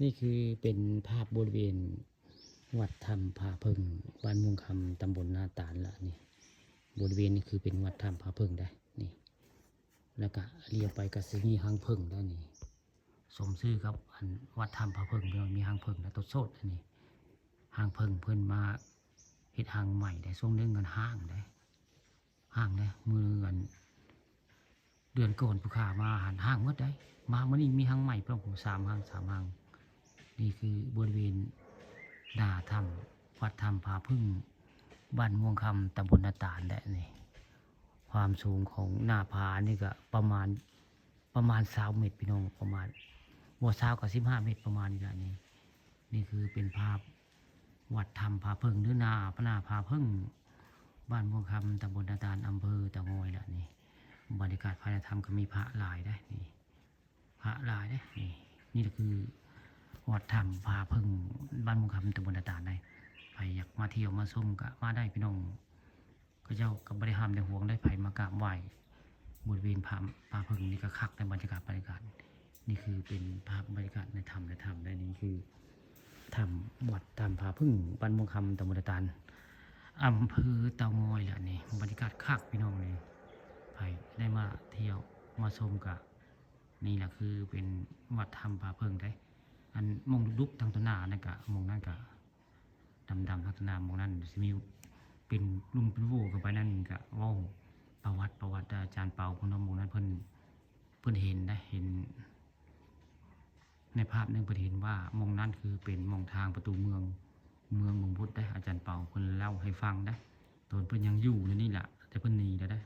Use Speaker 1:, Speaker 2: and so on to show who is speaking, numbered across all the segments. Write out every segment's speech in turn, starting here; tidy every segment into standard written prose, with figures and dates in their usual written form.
Speaker 1: นี่คือเป็นภาพบริเวณวัดถ้ำผาพึ่งบ้านม่วงคำตำบลนาตาลละนี่บริเวณนี้คือเป็นวัดถ้ำผาพึ่งได้นี่แล้วก็เลี้ยวไปก็สิมีหางพึ่งได้นี่สมชื่อครับอันวัดถ้ำผาพึ่งเรามีหางพึ่งและต้นโสดอันนี้หางพึ่งเพิ่นมาเฮ็ดหางใหม่ได้ช่วงนึงกันห้างได้ห้างได้มือกันเดือนก่อนผู้ขามาหันห้างเมื่อได้มาเมื่อนี้มีหางใหม่เพิ่มผมสามหางนี่คือบริเวณหน้าถ้ำวัดถ้ำผาพึ่งบ้านม่วงคำตำบลนาตาลและนี่ความสูงของหน้าผานี่ก็ประมาณ20 เมตรพี่น้องประมาณวัวเช้ากับ15 เมตรประมาณนี้แหละนี่คือเป็นภาพวัดถ้ำผาพึ่งหรือหน้าผาพึ่งบ้านม่วงคำตำบลนาตาลอำเภอเตางอยแหละนี่บรรยากาศภายในถ้ำก็มีพระหลายได้นี่พระหลายได้นี่ก็คือวัดถ้ำผาพึ่งบ้านม่วงคำตำบลนาตาลได้ใครอยากมาเที่ยวมาชมก็มาได้พี่น้องก็เจ้ากับบริหารในห่วงได้ไผมากราบไหว้บริเวณผาพึ่งนี่ก็คักในบรรยากาศนี่คือเป็นภาพบรรยากาศในถ้ำได้นี่คือถ้ำวัดถ้ำผาพึ่งบ้านม่วงคำตำบลนาตาลอำเภอเตางอยแหละนี่บรรยากาศคักพี่น้องเลยใครได้มาเที่ยวมาชมกับนี่แหละคือเป็นวัดถ้ำผาพึ่งได้อันมองลุกทางต้นนานั่นกะมองนั่นกะดำทางต้นนามองนั่นจะมีเป็นลุมเป็นวูกันไปนั่นกะว่าประวัติอาจารย์เปาคนน้องมองนั่นเพิ่นเห็นได้เห็นในภาพนึงเพิ่นเห็นว่ามองนั่นคือเป็นมองทางประตูเมืองเมืองพุทธได้อาจารย์เปาเพิ่นเล่าให้ฟังได้ตอนเพิ่นยังอยู่นี่แหละแต่เพิ่นหนีได้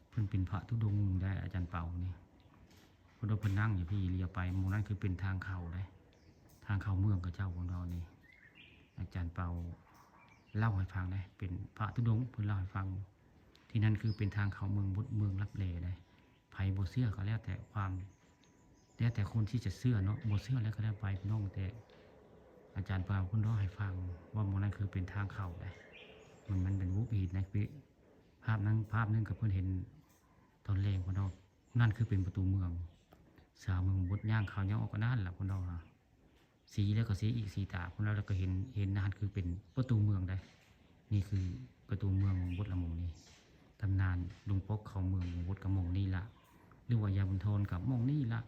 Speaker 1: เพิ่นเป็นพระธุดงค์ได้อาจารย์เปานี่เพิ่นนั่งอยู่พี่เลี้ยวไปมองนั่นคือเป็นทางเข้าได้ทางเข้าเมืองกับเจ้าของเรานี่อาจารย์เปาเล่าให้ฟังได้เป็นพระธุดงค์เพิ่นเล่าให้ฟังที่นั่นคือเป็นทางเข้าเมืองพุทธเมืองรับแลได้ไผบ่เชื่อก็แล้วแต่คนที่จะเชื่อเนาะบ่เชื่อแล้วก็แล้วไปพี่น้องแต่อาจารย์เปาเพิ่นเล่าให้ฟังว่าหมู่นั้นคือเป็นทางเข้าได้มันเป็นรูปหินนะคือภาพนึงกับเพิ่นเห็นตอนแรกเพิ่นเนาะนั่นคือเป็นประตูเมืองสาวเมืองพุทธย่างเข้าย่างออกก็นั่นล่ะเพิ่นเนาะสีแล้วก็สีอีกสีตาเพิ่นแล้วก็เห็นนั่นคือเป็นประตูเมืองได้นี่คือประตูเมืองของพุทธละหมู่นี้ตำนานลุงปกเข้าเมืองพุทธกับหมู่นี้ล่ะหรือว่ายาบุญโทนกับหมู่นี้ล่ะ